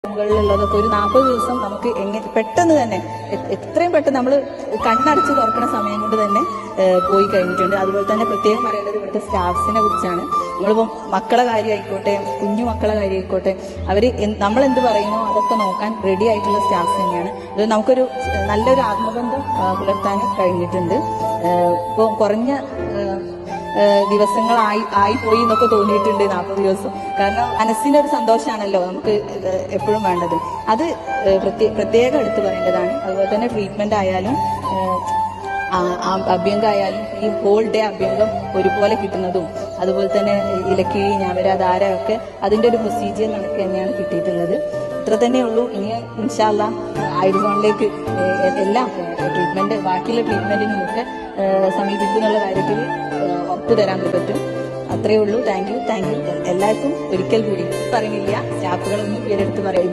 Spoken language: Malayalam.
മുകളിലുള്ളതൊക്കെ ഒരു 40 ദിവസം നമുക്ക് എങ്ങനെ പെട്ടെന്ന് തന്നെ എത്രയും പെട്ടെന്ന് നമ്മൾ കണ്ണടച്ച് തുറക്കുന്ന സമയം കൊണ്ട് തന്നെ പോയി കഴിഞ്ഞിട്ടുണ്ട്. അതുപോലെ തന്നെ പ്രത്യേകം പറയേണ്ടത് ഇവിടുത്തെ സ്റ്റാഫ്സിനെ കുറിച്ചാണ്. നമ്മളിപ്പോൾ മക്കളെ കാര്യമായിക്കോട്ടെ, കുഞ്ഞു മക്കളെ കാര്യമായിക്കോട്ടെ, അവർ നമ്മളെന്ത് പറയുന്നോ അതൊക്കെ നോക്കാൻ റെഡി ആയിട്ടുള്ള സ്റ്റാഫ്സ് തന്നെയാണ്. അത് നമുക്കൊരു നല്ലൊരു ആത്മബന്ധം പുലർത്താൻ കഴിഞ്ഞിട്ടുണ്ട്. ഇപ്പോൾ കുറഞ്ഞ ദിവസങ്ങളായി പോയി എന്നൊക്കെ തോന്നിയിട്ടുണ്ട് 40 ദിവസം. കാരണം മനസ്സിനൊരു സന്തോഷമാണല്ലോ നമുക്ക് എപ്പോഴും വേണ്ടത്. അത് പ്രത്യേകം എടുത്തു പറയേണ്ടതാണ്. അതുപോലെ തന്നെ ട്രീറ്റ്മെന്റ് ആയാലും അഭ്യംഗമായാലും ഈ ഹോൾ ഡേ അഭ്യംഗം ഒരുപോലെ കിട്ടുന്നതും, അതുപോലെ തന്നെ ഇലക്കിഴി, ഞവര, ധാരമൊക്കെ അതിന്റെ ഒരു പ്രൊസീജിയർ കണക്ക് തന്നെയാണ് കിട്ടിയിട്ടുള്ളത്. ഇത്ര തന്നെയുള്ളൂ. ഇനി ഇൻഷാ അല്ലാ ആയുർവേദിലേക്ക് എല്ലാം ട്രീറ്റ്മെന്റ്, ബാക്കിയുള്ള ട്രീറ്റ്മെന്റിനുമൊക്കെ സമീപിക്കുന്നുള്ള കാര്യത്തിൽ ഉറപ്പ് തരാൻ പറ്റും. അത്രയേ ഉള്ളൂ. താങ്ക് യു എല്ലാവർക്കും ഒരിക്കൽ കൂടി പറയുന്നില്ല, സ്റ്റാഫുകളൊന്നും പേരെടുത്ത് പറയും.